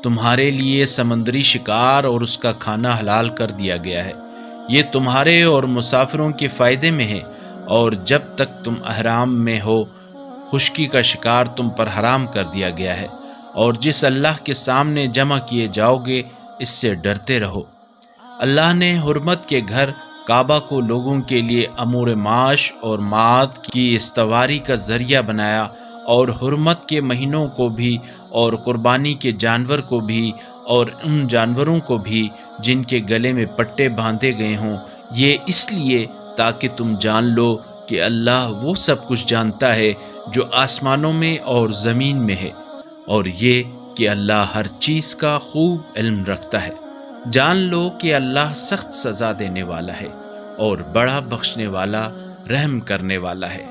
تمہارے لیے سمندری شکار اور اس کا کھانا حلال کر دیا گیا ہے، یہ تمہارے اور مسافروں کے فائدے میں ہے، اور جب تک تم احرام میں ہو خشکی کا شکار تم پر حرام کر دیا گیا ہے، اور جس اللہ کے سامنے جمع کیے جاؤ گے اس سے ڈرتے رہو۔ اللہ نے حرمت کے گھر کعبہ کو لوگوں کے لیے امور معاش اور معاد کی استواری کا ذریعہ بنایا، اور حرمت کے مہینوں کو بھی اور قربانی کے جانور کو بھی اور ان جانوروں کو بھی جن کے گلے میں پٹے باندھے گئے ہوں، یہ اس لیے تاکہ تم جان لو کہ اللہ وہ سب کچھ جانتا ہے جو آسمانوں میں اور زمین میں ہے، اور یہ کہ اللہ ہر چیز کا خوب علم رکھتا ہے۔ جان لو کہ اللہ سخت سزا دینے والا ہے اور بڑا بخشنے والا، رحم کرنے والا ہے۔